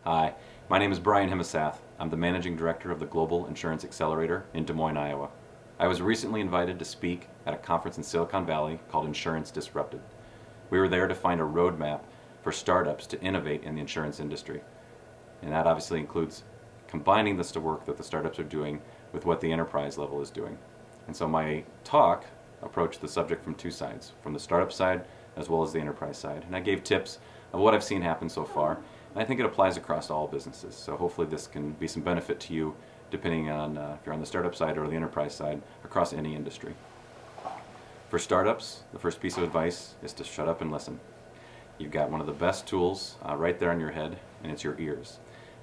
Hi, my name is Brian Hemesath. I'm the Managing Director of the Global Insurance Accelerator in Des Moines, Iowa. I was recently invited to speak at a conference in Silicon Valley called Insurance Disrupted. We were there to find a roadmap for startups to innovate in the insurance industry. And that obviously includes combining this to work that the startups are doing with what the enterprise level is doing. And so my talk approached the subject from two sides, from the startup side as well as the enterprise side. And I gave tips of what I've seen happen so far. And I think it applies across all businesses. So hopefully this can be some benefit to you depending on if you're on the startup side or the enterprise side across any industry. For startups, the first piece of advice is to shut up and listen. You've got one of the best tools right there in your head, and it's your ears.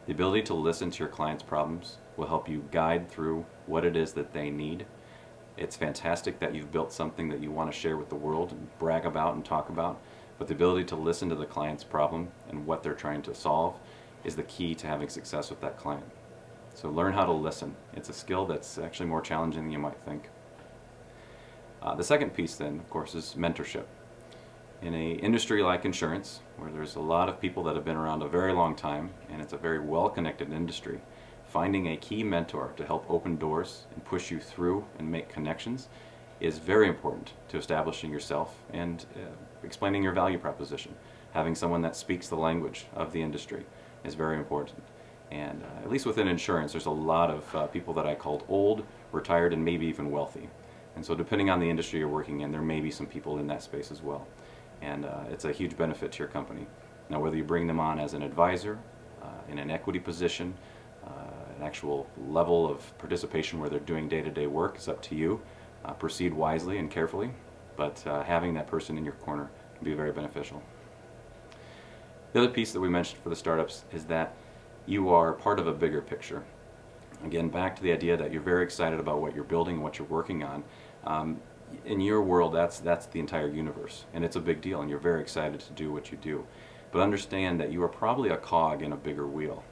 The ability to listen to your clients' problems will help you guide through what it is that they need. It's fantastic that you've built something that you want to share with the world and brag about and talk about, but the ability to listen to the client's problem and what they're trying to solve is the key to having success with that client. So learn how to listen. It's a skill that's actually more challenging than you might think. The second piece then, of course, is mentorship. In an industry like insurance, where there's a lot of people that have been around a very long time, and it's a very well-connected industry, finding a key mentor to help open doors and push you through and make connections is very important to establishing yourself and explaining your value proposition. Having someone that speaks the language of the industry is very important. And at least within insurance, there's a lot of people that I called old, retired, and maybe even wealthy. And so depending on the industry you're working in, there may be some people in that space as well. And it's a huge benefit to your company. Now, whether you bring them on as an advisor, in an equity position, an actual level of participation where they're doing day-to-day work is up to you. Proceed wisely and carefully, but having that person in your corner can be very beneficial. The other piece that we mentioned for the startups is that you are part of a bigger picture. Again, back to the idea that you're very excited about what you're building and what you're working on. In your world, that's the entire universe, and it's a big deal, and you're very excited to do what you do. But understand that you are probably a cog in a bigger wheel.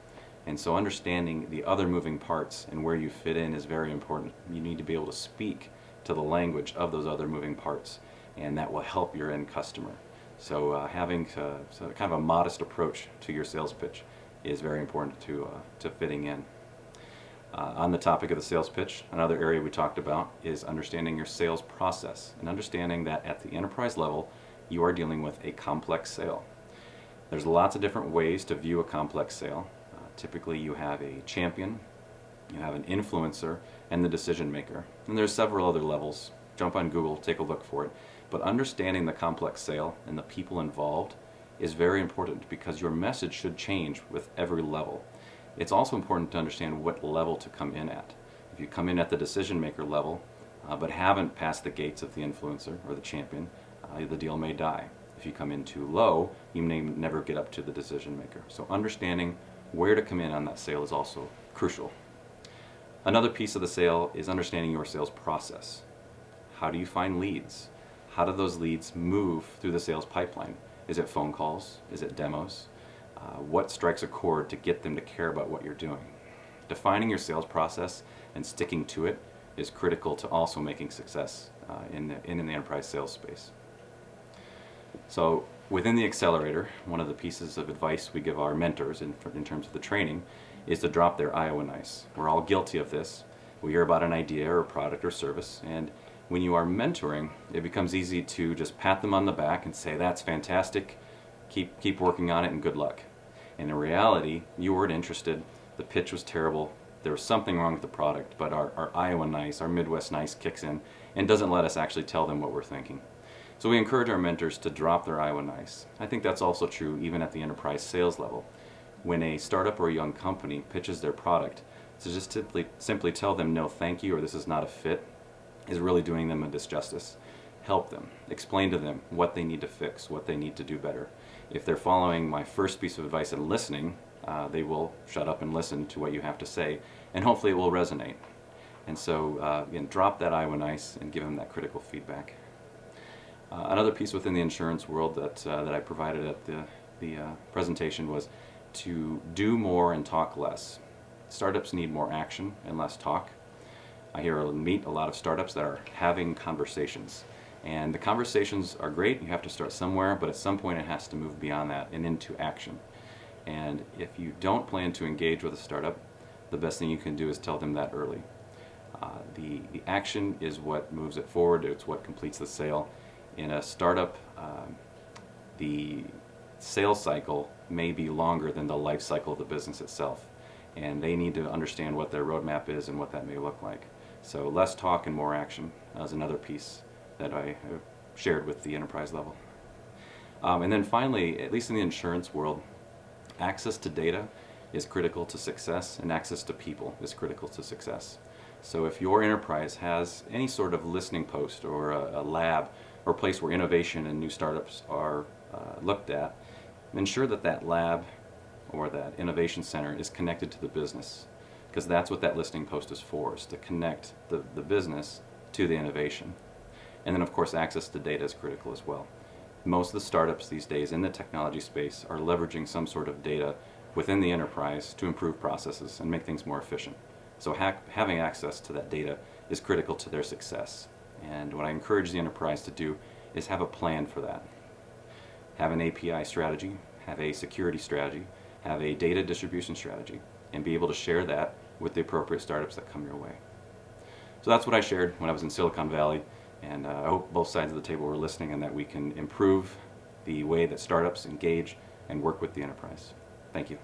And so understanding the other moving parts and where you fit in is very important. You need to be able to speak to the language of those other moving parts, and that will help your end customer. So having kind of a modest approach to your sales pitch is very important to fitting in. On the topic of the sales pitch, another area we talked about is understanding your sales process and understanding that at the enterprise level you are dealing with a complex sale. There's lots of different ways to view a complex sale. Typically you have a champion, you have an influencer, and the decision maker. And there's several other levels. Jump on Google, take a look for it. But understanding the complex sale and the people involved is very important because your message should change with every level. It's also important to understand what level to come in at. If you come in at the decision maker level but haven't passed the gates of the influencer or the champion, the deal may die. If you come in too low, you may never get up to the decision maker. So understanding where to come in on that sale is also crucial. Another piece of the sale is understanding your sales process. How do you find leads? How do those leads move through the sales pipeline? Is it phone calls? Is it demos? What strikes a chord to get them to care about what you're doing? Defining your sales process and sticking to it is critical to also making success in the enterprise sales space. So within the accelerator, one of the pieces of advice we give our mentors in terms of the training is to drop their Iowa nice. We're all guilty of this. We hear about an idea or a product or service, and when you are mentoring, it becomes easy to just pat them on the back and say, that's fantastic, keep working on it and good luck. And in reality, you weren't interested, the pitch was terrible, there was something wrong with the product, but our Iowa nice, our Midwest nice kicks in and doesn't let us actually tell them what we're thinking. So we encourage our mentors to drop their Iowa nice. I think that's also true even at the enterprise sales level. When a startup or a young company pitches their product, to just simply tell them no thank you or this is not a fit is really doing them a disjustice. Help them. Explain to them what they need to fix, what they need to do better. If they're following my first piece of advice and listening, they will shut up and listen to what you have to say, and hopefully it will resonate. And so again, drop that Iowa nice and give them that critical feedback. Another piece within the insurance world that I provided at the presentation was to do more and talk less. Startups need more action and less talk. I meet a lot of startups that are having conversations. And the conversations are great, you have to start somewhere, but at some point it has to move beyond that and into action. And if you don't plan to engage with a startup, the best thing you can do is tell them that early. The action is what moves it forward. It's what completes the sale. In a startup, the sales cycle may be longer than the life cycle of the business itself, and they need to understand what their roadmap is and what that may look like. So less talk and more action is another piece that I have shared with the enterprise level. And then finally, at least in the insurance world, access to data is critical to success, and access to people is critical to success. So if your enterprise has any sort of listening post or a lab or place where innovation and new startups are looked at, ensure that that lab or that innovation center is connected to the business, because that's what that listening post is for, is to connect the business to the innovation. And then of course access to data is critical as well. Most of the startups these days in the technology space are leveraging some sort of data within the enterprise to improve processes and make things more efficient. So having access to that data is critical to their success. And what I encourage the enterprise to do is have a plan for that. Have an API strategy, have a security strategy, have a data distribution strategy, and be able to share that with the appropriate startups that come your way. So that's what I shared when I was in Silicon Valley, and I hope both sides of the table were listening and that we can improve the way that startups engage and work with the enterprise. Thank you.